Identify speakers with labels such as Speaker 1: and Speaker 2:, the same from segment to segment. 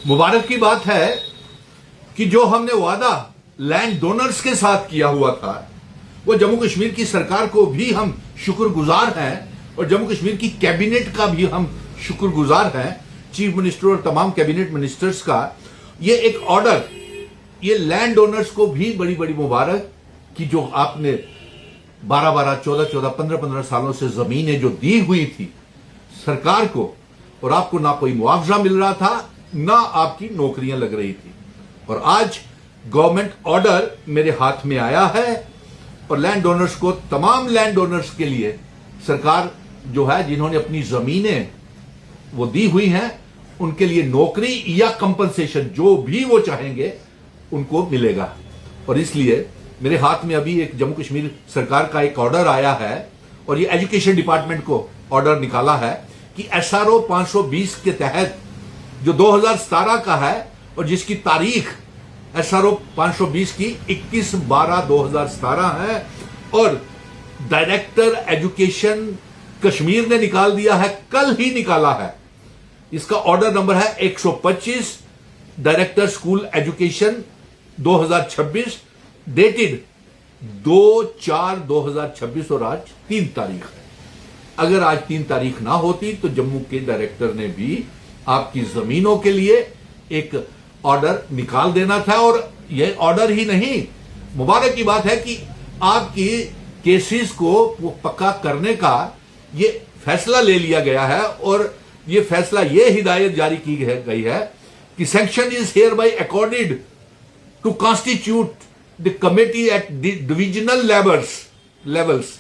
Speaker 1: मुबारक की बात है कि जो हमने वादा लैंड डोनर्स के साथ किया हुआ था वो जम्मू कश्मीर की सरकार को भी हम शुक्रगुजार हैं और जम्मू कश्मीर की कैबिनेट का भी हम शुक्रगुजार हैं, चीफ मिनिस्टर और तमाम कैबिनेट मिनिस्टर्स का। ये एक ऑर्डर, ये लैंड डोनर्स को भी बड़ी बड़ी मुबारक कि जो आपने 12-12, 14-14, 15-15 सालों से जमीनें जो दी हुई थी सरकार को और आपको ना कोई मुआवजा मिल रहा था ना आपकी नौकरियां लग रही थी, और आज गवर्नमेंट ऑर्डर मेरे हाथ में आया है और लैंड डोनर्स को, तमाम लैंड डोनर्स के लिए सरकार जो है जिन्होंने अपनी जमीनें वो दी हुई हैं उनके लिए नौकरी या कंपनसेशन जो भी वो चाहेंगे उनको मिलेगा। और इसलिए मेरे हाथ में अभी एक जम्मू कश्मीर सरकार का एक ऑर्डर आया है और ये एजुकेशन डिपार्टमेंट को ऑर्डर निकाला है कि SRO 520 के तहत जो 2017 का है और जिसकी तारीख SRO 520 की 21/12/2017 है और डायरेक्टर एजुकेशन कश्मीर ने निकाल दिया है, कल ही निकाला है। इसका ऑर्डर नंबर है 125, डायरेक्टर स्कूल एजुकेशन 2026, डेटेड 2/4/2026 और आज 3 तारीख है। अगर आज 3 तारीख ना होती तो जम्मू के डायरेक्टर ने भी आपकी जमीनों के लिए एक ऑर्डर निकाल देना था। और यह ऑर्डर ही नहीं, मुबारक की बात है कि आपकी केसेस को पक्का करने का ये फैसला ले लिया गया है और ये फैसला, ये हिदायत जारी की गई है कि sanction is hereby accorded to constitute the committee at divisional levels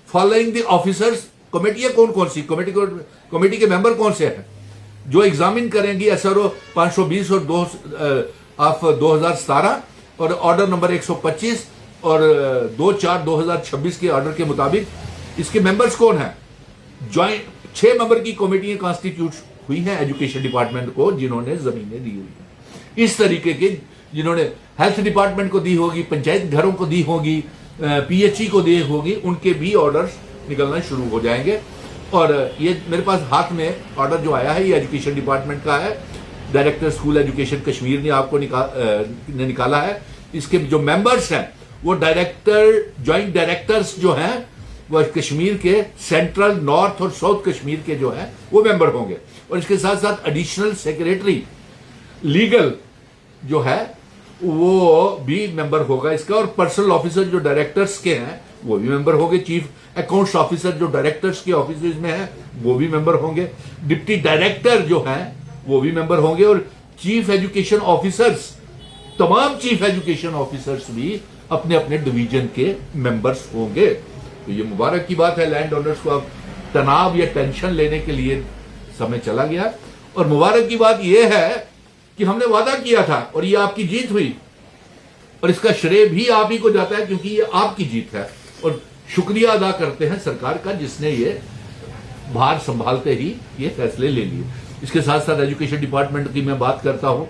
Speaker 1: following the officers. कमेटियां कौन कौन सी, कमेटी के मेंबर कौन से हैं जो एग्जामिन करेंगी SRO 520 और 2017 और ऑर्डर नंबर 125 और 2/4/2026 के ऑर्डर के मुताबिक इसके मेंबर्स कौन हैं। ज्वाइंट 6 मेंबर की कमेटियां कॉन्स्टिट्यूट हुई हैं एजुकेशन डिपार्टमेंट को जिन्होंने जमीनें दी हुई हैं। इस तरीके के जिन्होंने हेल्थ डिपार्टमेंट को दी होगी, पंचायत घरों को दी होगी, PHE को दी होगी, उनके भी ऑर्डर्स निकलना शुरू हो जाएंगे। और ये मेरे पास हाथ में ऑर्डर जो आया है ये एजुकेशन डिपार्टमेंट का है, डायरेक्टर स्कूल एजुकेशन कश्मीर ने आपको निकाला है। इसके जो मेंबर्स हैं वो डायरेक्टर, ज्वाइंट डायरेक्टर्स जो हैं वो कश्मीर के सेंट्रल, नॉर्थ और साउथ कश्मीर के जो है वो मेंबर होंगे। और इसके साथ साथ एडिशनल सेक्रेटरी लीगल जो है वो भी मेंबर होगा इसका, और पर्सनल ऑफिसर जो डायरेक्टर्स के हैं वो भी मेंबर होंगे, चीफ अकाउंट्स ऑफिसर जो डायरेक्टर्स के ऑफिस में है वो भी मेंबर होंगे, डिप्टी डायरेक्टर जो हैं वो भी मेंबर होंगे, और चीफ एजुकेशन ऑफिसर्स, तमाम चीफ एजुकेशन ऑफिसर्स भी अपने अपने डिवीजन के मेंबर्स होंगे। तो ये मुबारक की बात है, लैंड ओनर्स को अब तनाव या टेंशन लेने के लिए समय चला गया। और मुबारक की बात यह है कि हमने वादा किया था और ये आपकी जीत हुई और इसका श्रेय भी आप ही को जाता है क्योंकि ये आपकी जीत है। और शुक्रिया अदा करते हैं सरकार का जिसने ये भार संभालते ही ये फैसले ले लिए। इसके साथ साथ एजुकेशन डिपार्टमेंट की मैं बात करता हूं,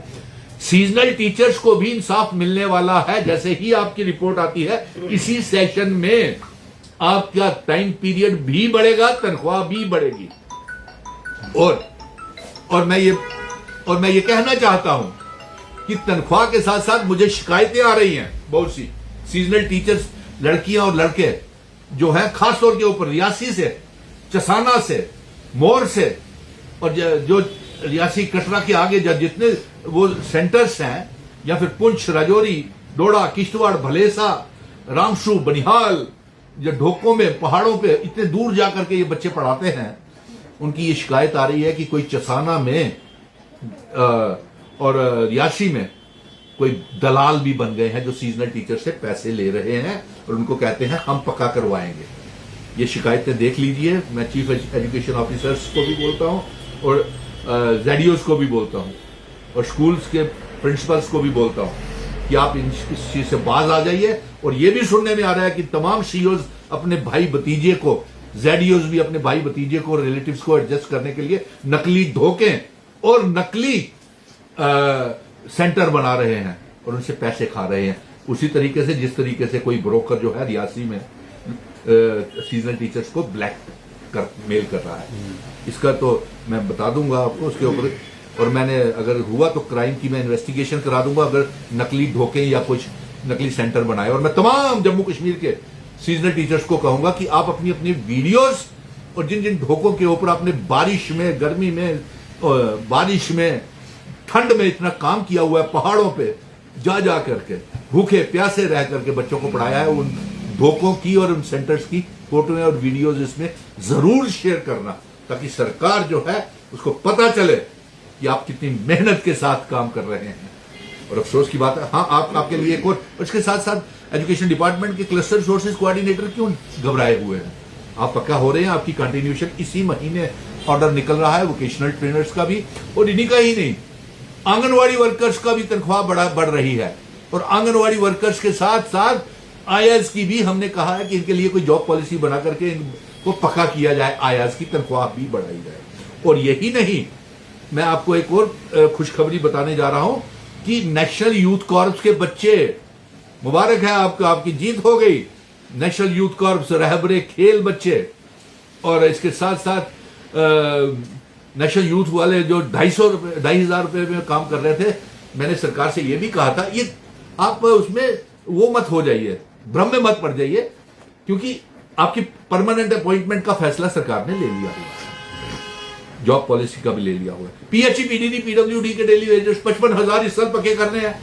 Speaker 1: सीजनल टीचर्स को भी इंसाफ मिलने वाला है। जैसे ही आपकी रिपोर्ट आती है इसी सेशन में आपका टाइम पीरियड भी बढ़ेगा, तनख्वाह भी बढ़ेगी। और मैं ये कहना चाहता हूं कि तनख्वाह के साथ साथ मुझे शिकायतें आ रही हैं बहुत सी, सीजनल टीचर्स लड़कियां और लड़के जो हैं खासतौर के ऊपर रियासी से, चसाना से, मोर से और जो रियासी कटरा के आगे जितने वो सेंटर्स हैं या फिर पुंछ, राजौरी, डोडा, किश्तवाड़, भलेसा, रामशू, बनिहाल, जो ढोकों में पहाड़ों पे इतने दूर जाकर के ये बच्चे पढ़ाते हैं, उनकी ये शिकायत आ रही है कि कोई चसाना में और रियासी में कोई दलाल भी बन गए हैं जो सीजनल टीचर से पैसे ले रहे हैं और उनको कहते हैं हम पक्का करवाएंगे। ये शिकायतें देख लीजिए। मैं चीफ एजुकेशन ऑफिसर्स को भी बोलता हूं और ZDOs को भी बोलता हूं और स्कूल्स के प्रिंसिपल्स को भी बोलता हूं कि आप इस चीज से बाज आ जाइए। और ये भी सुनने में आ रहा है कि तमाम CEOs अपने भाई भतीजे को, ZDOs भी अपने भाई भतीजे को, रिलेटिव्स को एडजस्ट करने के लिए नकली धोखे और नकली सेंटर बना रहे हैं और उनसे पैसे खा रहे हैं। उसी तरीके से जिस तरीके से कोई ब्रोकर जो है रियासी में सीजनल टीचर्स को मेल कर रहा है, इसका तो मैं बता दूंगा आपको। उसके ऊपर और मैंने अगर हुआ तो क्राइम की मैं इन्वेस्टिगेशन करा दूंगा, अगर नकली धोखे या कुछ नकली सेंटर बनाए। और मैं तमाम जम्मू कश्मीर के सीजनल टीचर्स को कहूंगा कि आप अपनी अपनी वीडियोस और जिन जिन धोखों के ऊपर आपने बारिश में, गर्मी में, बारिश में, ठंड में इतना काम किया हुआ है, पहाड़ों पे जा जा करके भूखे प्यासे रह करके बच्चों को पढ़ाया है, उन धोखों की और उन सेंटर्स की फोटोएं और वीडियोस इसमें जरूर शेयर करना, ताकि सरकार जो है उसको पता चले कि आप कितनी मेहनत के साथ काम कर रहे हैं। और अफसोस की बात है, हाँ, आपके लिए एक और इसके साथ साथ एजुकेशन डिपार्टमेंट के क्लस्टर रिसोर्सेज कोऑर्डिनेटर क्यों घबराए हुए हैं? आप पक्का हो रहे हैं, आपकी कंटिन्यूएशन इसी महीने ऑर्डर निकल रहा है वोकेशनल ट्रेनर्स का भी, और इन्हीं का ही नहीं, आंगनवाड़ी वर्कर्स का भी तनख्वाह बढ़ रही है। और आंगनवाड़ी वर्कर्स के साथ साथ आयाज की भी हमने कहा है कि इनके लिए कोई जॉब पॉलिसी बना करके इनको पक्का किया जाए, आयाज की तनख्वाह भी बढ़ाई जाए। और यही नहीं, मैं आपको एक और खुशखबरी बताने जा रहा हूं कि नेशनल यूथ कॉर्प्स के बच्चे, मुबारक है आपको, आपकी जीत हो गई। नेशनल यूथ कॉर्प्स रहबरे खेल बच्चे, और इसके साथ साथ नेशनल यूथ वाले जो 2,500 रुपए में काम कर रहे थे, मैंने सरकार से यह भी कहा था, ये आप उसमें वो मत हो जाइए, भ्रम में मत पड़ जाइए, क्योंकि आपकी परमानेंट अपॉइंटमेंट का फैसला सरकार ने ले लिया हुआ है, जॉब पॉलिसी का भी ले लिया हुआ है। पीएचई, पीडीडी, पीडब्ल्यूडी के डेली वेजेस 55,000 इस साल पक्के करने हैं।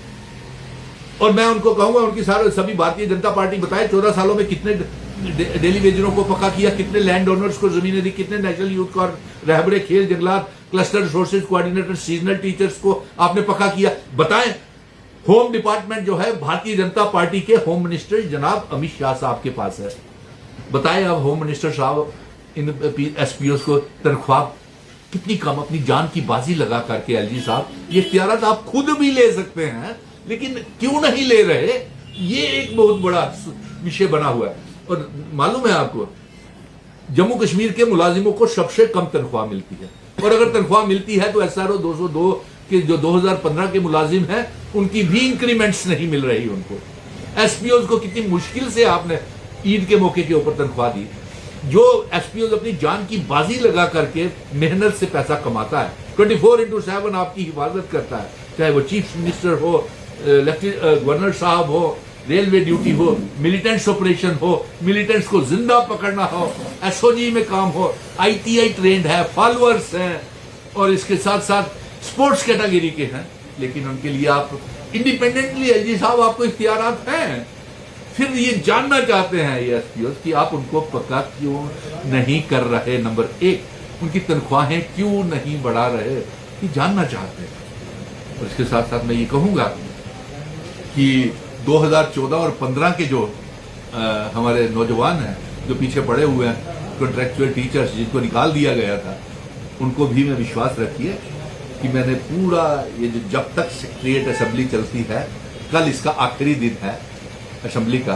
Speaker 1: और मैं उनको कहूंगा, उनकी सभी भारतीय जनता पार्टी बताए 14 सालों में कितने डेली वेजरों को पक्का किया, कितने लैंड ओनर्स को जमीनें दी, कितने नेशनल यूथ कॉर्प, रहबरे खेल, जंगलात, cluster resources coordinator, seasonal teachers को आपने पक्का किया, बताएं। होम डिपार्टमेंट जो है भारतीय जनता पार्टी के होम मिनिस्टर जनाब अमित शाह साहब के पास है, बताएं अब होम मिनिस्टर साहब इन एसपीओ को तनख्वाह कितनी कम, अपनी जान की बाजी लगा करके, एलजी साहब ये इख्तियारात आप खुद भी ले सकते हैं, लेकिन क्यों नहीं ले रहे, ये एक बहुत बड़ा विषय बना हुआ है। और मालूम है आपको, जम्मू कश्मीर के मुलाजिमों को सबसे कम तनख्वाह मिलती है, और अगर तनख्वाह मिलती है तो एसआरओ 202 के जो 2015 के मुलाजिम हैं उनकी भी इंक्रीमेंट्स नहीं मिल रही उनको। एसपीओ को कितनी मुश्किल से आपने ईद के मौके के ऊपर तनख्वाह दी। जो एसपीओ अपनी जान की बाजी लगा करके मेहनत से पैसा कमाता है, 24/7 आपकी हिफाजत करता है, चाहे वो चीफ मिनिस्टर हो, गवर्नर साहब हो, रेलवे ड्यूटी हो, मिलिटेंट्स ऑपरेशन हो, मिलिटेंट्स को जिंदा पकड़ना हो, एसओजी में काम हो, आईटीआई ट्रेंड है, फॉलोअर्स हैं, और इसके साथ साथ स्पोर्ट्स कैटेगरी के हैं, लेकिन उनके लिए आप इंडिपेंडेंटली, एलजी साहब आपको इख्तियारात हैं। फिर ये जानना चाहते हैं ये एसपीओ कि आप उनको पक्का क्यों नहीं कर रहे, नंबर 1 उनकी तनख्वाहें क्यों नहीं बढ़ा रहे, ये जानना चाहते हैं। और इसके साथ साथ मैं ये कहूंगा कि 2014 और 15 के जो हमारे नौजवान हैं जो पीछे पड़े हुए हैं, कॉन्ट्रेक्चुअल टीचर्स जिनको निकाल दिया गया था, उनको भी मैं विश्वास रखिए कि मैंने पूरा ये जो जब तक सेक्रेटरीट असेंबली चलती है, कल इसका आखिरी दिन है असेंबली का,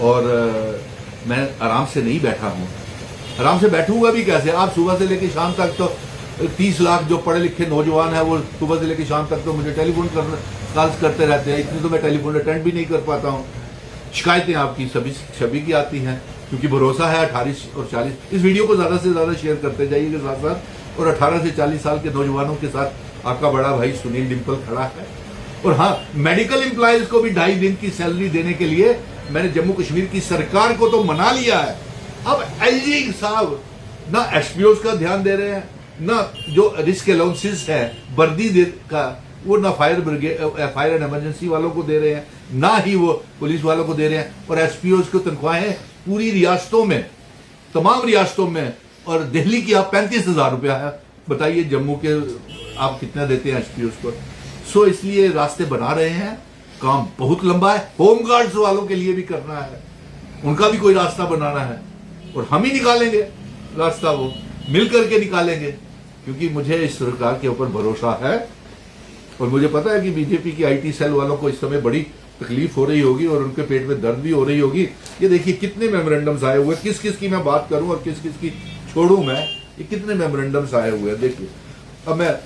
Speaker 1: और मैं आराम से नहीं बैठा हूँ। आराम से बैठूंगा भी कैसे, आप सुबह से लेकर शाम तक तो 30 लाख जो पढ़े लिखे नौजवान हैं वो सुबह से लेकर शाम तक तो मुझे टेलीफोन कॉल्स करते रहते हैं, इतनी तो मैं टेलीफोन अटेंड भी नहीं कर पाता हूँ। शिकायतें आपकी सभी की आती हैं, क्योंकि भरोसा है 18 और 40। इस वीडियो को ज़्यादा से ज़्यादा शेयर करते जाइए साथ साथ, और 18 से 40 साल के नौजवानों के साथ आपका बड़ा भाई सुनील डिम्पल खड़ा है। और हाँ, मेडिकल एम्प्लॉयज को भी 2.5 दिन की सैलरी देने के लिए मैंने जम्मू कश्मीर की सरकार को तो मना लिया है। अब एलजी साहब ना एसपीओ का ध्यान दे रहे हैं, ना जो रिस्क अलाउंसेस है वर्दी का, वो ना फायर एंड इमरजेंसी वालों को दे रहे हैं, ना ही वो पुलिस वालों को दे रहे हैं। और एसपीओ को तनख्वाहें पूरी रियासतों में, तमाम रियासतों में, और दिल्ली की आप 35,000 रुपया है, बताइए जम्मू के आप कितना देते हैं एसपीओ को। सो इसलिए रास्ते बना रहे हैं, काम बहुत लंबा है, होमगार्ड्स वालों के लिए भी करना है, उनका भी कोई रास्ता बनाना है, और हम ही निकालेंगे रास्ता, वो मिल करके निकालेंगे, क्योंकि मुझे इस सरकार के ऊपर भरोसा है। और मुझे पता है कि बीजेपी की आईटी सेल वालों को इस समय बड़ी तकलीफ हो रही होगी और उनके पेट में दर्द भी हो रही होगी। ये देखिए कितने मेमोरेंडम्स आए हुए, किस किस की मैं बात करूं और किस किस की छोड़ूं मैं, ये कितने मेमोरेंडम्स आए हुए हैं देखिए। अब मैं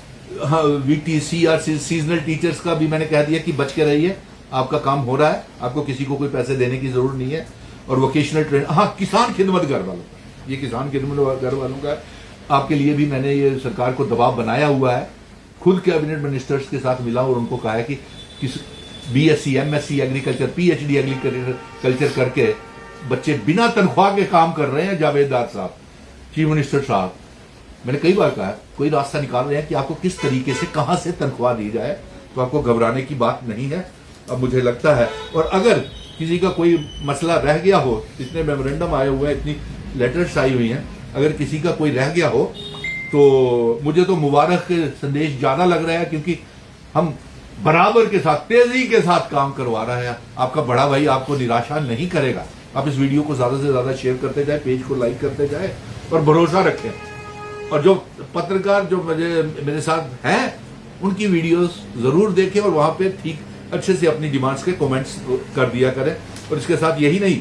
Speaker 1: वीटीसी या सीजनल टीचर्स का भी मैंने कह दिया कि बच के रहिए, आपका काम हो रहा है, आपको किसी को कोई पैसे देने की जरूरत नहीं है। और वोकेशनल ट्रेन, हाँ, किसान खिदमत घर वालों का, ये किसान खिदमत घर वालों का आपके लिए भी मैंने ये सरकार को दबाव बनाया हुआ है खुद कैबिनेट मिनिस्टर्स के साथ मिला और उनको कहा है कि किस BSc MSc agriculture PhD agriculture करके बच्चे बिना तनख्वाह के काम कर रहे हैं। जावेददार साहब, चीफ मिनिस्टर साहब, मैंने कई बार कहा कोई रास्ता निकाल रहे हैं कि आपको किस तरीके से कहां से तनख्वाह दी जाए, तो आपको घबराने की बात नहीं है। अब मुझे लगता है, और अगर किसी का कोई मसला रह गया हो, इतने मेमोरेंडम आए हुए हैं, इतनी लेटर्स आई हुई हैं, अगर किसी का कोई रह गया हो तो मुझे तो मुबारक संदेश ज्यादा लग रहा है, क्योंकि हम बराबर के साथ तेजी के साथ काम करवा रहे हैं। आपका बड़ा भाई आपको निराशा नहीं करेगा। आप इस वीडियो को ज्यादा से ज्यादा शेयर करते जाए, पेज को लाइक करते जाए और भरोसा रखें। और जो पत्रकार जो मेरे साथ हैं उनकी वीडियोस जरूर देखें और वहां पे ठीक अच्छे से अपनी डिमांड्स के कमेंट्स कर दिया करें। और इसके साथ यही नहीं,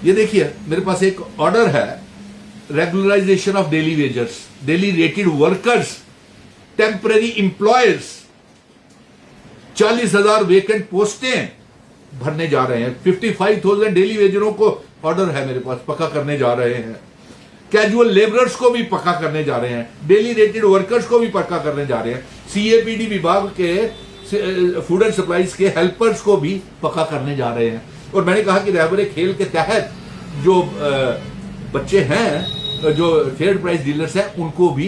Speaker 1: ये देखिए मेरे पास एक ऑर्डर है, regularisation of daily wagers, daily rated workers, temporary employers, 40,000 vacant पोस्टें भरने जा रहे हैं। 55,000 डेली वेजरों को ऑर्डर है मेरे पास, पक्का करने जा रहे हैं। कैजुअल लेबरर्स को भी पक्का करने जा रहे हैं, डेली रेटेड वर्कर्स को भी पक्का करने जा रहे हैं, CAPD विभाग के फूड एंड सप्लाईज के हेल्पर्स को भी पक्का करने जा रहे हैं। और मैंने कहा कि रहबरे खेल के तहत जो बच्चे हैं, जो फेयर प्राइस डीलर्स हैं, उनको भी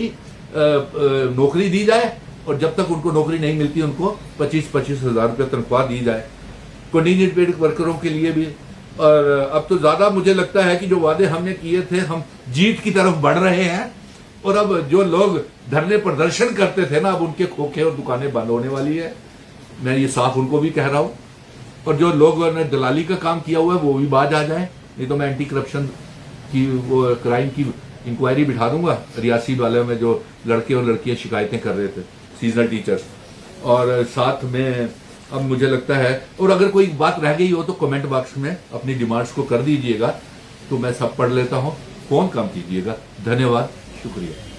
Speaker 1: नौकरी दी जाए, और जब तक उनको नौकरी नहीं मिलती उनको 25-25 हजार रुपये तनख्वाह दी जाए। कंटीजेंट पेड वर्करों के लिए भी। और अब तो ज्यादा मुझे लगता है कि जो वादे हमने किए थे, हम जीत की तरफ बढ़ रहे हैं। और अब जो लोग धरने प्रदर्शन करते थे ना, अब उनके खोखे और दुकानें बंद होने वाली है। मैं ये साफ उनको भी कह रहा हूं। और जो लोगों ने दलाली का काम किया हुआ है वो भी बाज आ जाए, नहीं तो मैं एंटी करप्शन की वो क्राइम की इंक्वायरी बिठा दूंगा रियासी वाले में, जो लड़के और लड़कियां शिकायतें कर रहे थे, सीजनल टीचर्स। और साथ में अब मुझे लगता है, और अगर कोई बात रह गई हो तो कमेंट बॉक्स में अपनी डिमांड्स को कर दीजिएगा, तो मैं सब पढ़ लेता हूं। फोन कम कीजिएगा। धन्यवाद, शुक्रिया।